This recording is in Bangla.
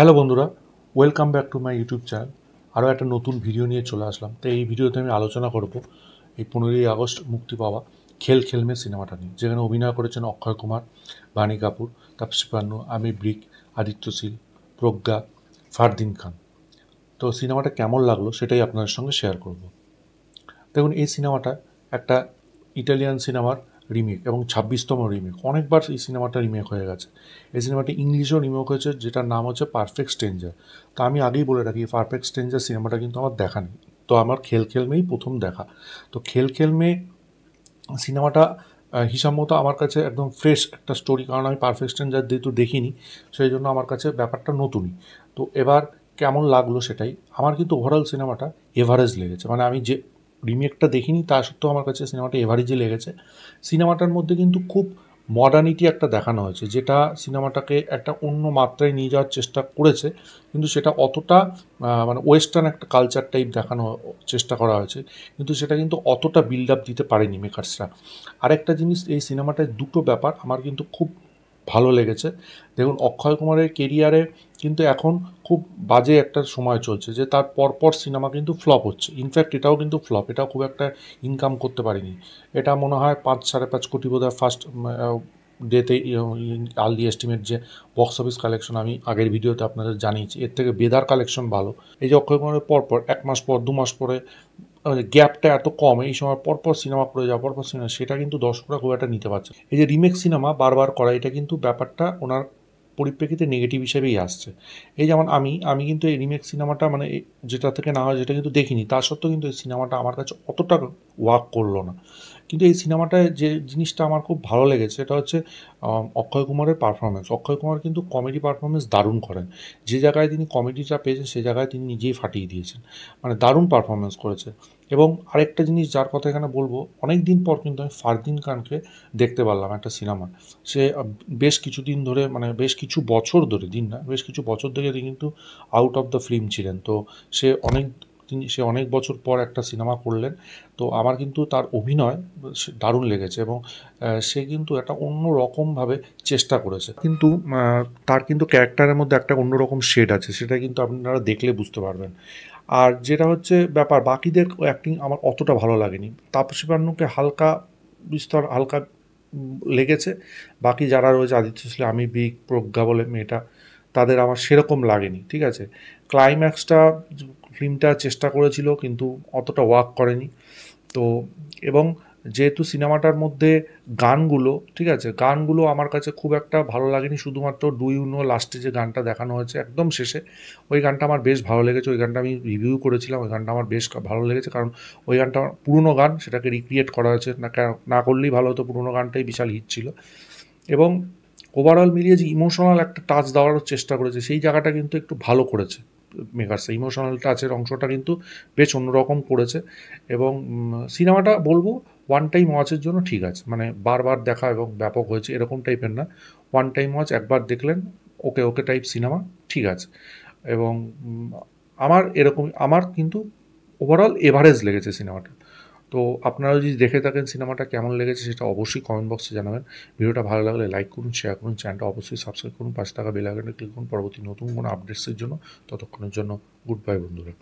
হ্যালো বন্ধুরা, welcome back to my YouTube channel. আরও একটা নতুন ভিডিও নিয়ে চলে আসলাম। তো এই ভিডিওতে আমি আলোচনা করব এই 15ই আগস্ট মুক্তি পাওয়া খেল খেল মে সিনেমাটা নিয়ে, যেখানে অভিনয় করেছেন অক্ষয় কুমার, বাণী কাপুর, তাপসী পান্নু, আমির ব্রিক, আদিত্য শীল, প্রজ্ঞা, ফারদিন খান। তো সিনেমাটা কেমন লাগলো সেটাই আপনাদের সঙ্গে শেয়ার করব। দেখুন, এই সিনেমাটা একটা ইটালিয়ান সিনেমার রিমেক এবং 26তম রিমেক। অনেকবার এই সিনেমাটা রিমেক হয়ে গেছে। এই সিনেমাটি ইংলিশেও রিমেক হয়েছে, যেটার নাম হচ্ছে পারফেক্ট স্ট্রেঞ্জার। তো আমি আগেই বলে রাখি, পারফেক্ট স্ট্রেঞ্জার সিনেমাটা কিন্তু আমার দেখা নেই। তো আমার খেল খেল মেই প্রথম দেখা। তো খেল খেল মে সিনেমাটা হিসাব মতো আমার কাছে একদম ফ্রেশ একটা স্টোরি, কারণ আমি পারফেক্ট স্ট্রেঞ্জার যেহেতু দেখিনি, সেই জন্য আমার কাছে ব্যাপারটা নতুনই। তো এবার কেমন লাগলো সেটাই। আমার কিন্তু ওভারঅল সিনেমাটা এভারেজ লেগেছে। মানে আমি যে রিমেকটা দেখিনি তা সত্ত্বেও আমার কাছে সিনেমাটা এভারেজই লেগেছে। সিনেমাটার মধ্যে কিন্তু খুব মডার্নিটি একটা দেখানো হয়েছে, যেটা সিনেমাটাকে একটা অন্য মাত্রায় নিয়ে যাওয়ার চেষ্টা করেছে, কিন্তু সেটা অতটা মানে ওয়েস্টার্ন একটা কালচার টাইপ দেখানো চেষ্টা করা হয়েছে, কিন্তু সেটা কিন্তু অতটা বিল্ড আপ দিতে পারেনি মেকার্সরা। আরেকটা জিনিস, এই সিনেমাটায় দুটো ব্যাপার আমার কিন্তু খুব ভালো লেগেছে। দেখুন, অক্ষয় কুমারের কেরিয়ারে কিন্তু এখন খুব বাজে একটা সময় চলছে, যে তার পরপর সিনেমা কিন্তু ফ্লপ হচ্ছে। ইনফ্যাক্ট এটাও কিন্তু ফ্লপ, এটাও খুব একটা ইনকাম করতে পারেনি। এটা মনে হয় 5-5.5 কোটি বোধহয় ফার্স্ট ডেতে, আর্লি এস্টিমেট যে বক্স অফিস কালেকশন আমি আগের ভিডিওতে আপনাদের জানিয়েছি, এর থেকে বেদার কালেকশন ভালো। এই যে অক্ষয় কুমারের পরপর 1 মাস পর 2 মাস পরে গ্যাপটা এত কম, এই সময় পরপর সিনেমা করে যাওয়া, পরপর সিনেমা, সেটা কিন্তু দর্শকরা খুব একটা নিতে পারছে। এই যে রিমেক সিনেমা বারবার করা, এটা কিন্তু ব্যাপারটা ওনার পরিপ্রেক্ষিতে নেগেটিভ হিসেবেই আসছে। এই যেমন আমি কিন্তু এই রিমেক সিনেমাটা, মানে যেটা থেকে না হয় যেটা কিন্তু দেখিনি, তা সত্ত্বেও কিন্তু এই সিনেমাটা আমার কাছে অতটা ওয়ার্ক করলো না। কিন্তু এই সিনেমাটায় যে জিনিসটা আমার খুব ভালো লেগেছে সেটা হচ্ছে অক্ষয় কুমারের পারফরমেন্স। অক্ষয় কুমার কিন্তু কমেডি পারফরমেন্স দারুণ করেন। যে জায়গায় তিনি কমেডিটা পেয়েছেন সে জায়গায় তিনি নিজেই ফাটিয়ে দিয়েছেন। মানে দারুণ পারফরমেন্স করেছে। এবং আরেকটা জিনিস যার কথা এখানে বলবো, অনেক দিন পর কিন্তু আমি ফারদিন খানকে দেখতে পারলাম একটা সিনেমা। সে বেশ কিছুদিন ধরে, মানে বেশ কিছু বছর ধরে, দিন না বেশ কিছু বছর ধরে তিনি কিন্তু আউট অফ দ্য ফিল্ম ছিলেন। তো সে অনেক বছর পর একটা সিনেমা করলেন। তো আমার কিন্তু তার অভিনয় দারুণ লেগেছে, এবং সে কিন্তু একটা অন্য রকমভাবে চেষ্টা করেছে। কিন্তু তার কিন্তু ক্যারেক্টারের মধ্যে একটা অন্যরকম শেড আছে, সেটা কিন্তু আপনারা দেখলে বুঝতে পারবেন। আর যেটা হচ্ছে ব্যাপার, বাকিদের অ্যাক্টিং আমার অতটা ভালো লাগেনি। তাপসী পান্নুকে হালকা বিস্তর হালকা লেগেছে। বাকি যারা রয়েছে, আদিত্য শ্রী, আমি বিগ, প্রজ্ঞা বলে মেয়েটা, তাদের আমার সেরকম লাগেনি। ঠিক আছে, ক্লাইম্যাক্সটা ফিল্মটা চেষ্টা করেছিল কিন্তু অতটা ওয়ার্ক করেনি। তো এবং যেহেতু সিনেমাটার মধ্যে গানগুলো, ঠিক আছে, গানগুলো আমার কাছে খুব একটা ভালো লাগেনি। শুধুমাত্র ডু ইউ নো লাস্টে যে গানটা দেখানো হয়েছে একদম শেষে, ওই গানটা আমার বেশ ভালো লেগেছে। ওই গানটা আমি রিভিউ করেছিলাম, ওই গানটা আমার বেশ ভালো লেগেছে, কারণ ওই গানটা পুরনো গান, সেটাকে রিক্রিয়েট করা হয়েছে না, না করলেই ভালো হতো, পুরনো গানটাই বিশাল হিট ছিল। এবং ওভারঅল মিলিয়ে যে ইমোশনাল একটা টাচ দেওয়ারও চেষ্টা করেছে, সেই জায়গাটা কিন্তু একটু ভালো করেছে মেকার্সে। ইমোশনাল টাচের অংশটা কিন্তু বেশ অন্যরকম করেছে। এবং সিনেমাটা বলবো ওয়ান টাইম ওয়াচের জন্য ঠিক আছে, মানে বারবার দেখা এবং ব্যাপক হয়েছে এরকম টাইপের না। ওয়ান টাইম ওয়াচ, একবার দেখলেন, ওকে ওকে টাইপ সিনেমা, ঠিক আছে। এবং আমার কিন্তু ওভারঅল এভারেজ লেগেছে সিনেমাটা। তো আপনারা যদি দেখে থাকেন সিনেমাটা, কেমন লেগেছে সেটা অবশ্যই কমেন্ট বক্সে জানাবেন। ভিডিওটা ভালো লাগলে লাইক করুন, শেয়ার করুন, চ্যানেলটা অবশ্যই সাবস্ক্রাইব করুন, পাশে থাকা বেল আইকনে ক্লিক করুন পরবর্তী নতুন কোনো আপডেটসের জন্য। ততক্ষণের জন্য গুড বাই বন্ধুরা।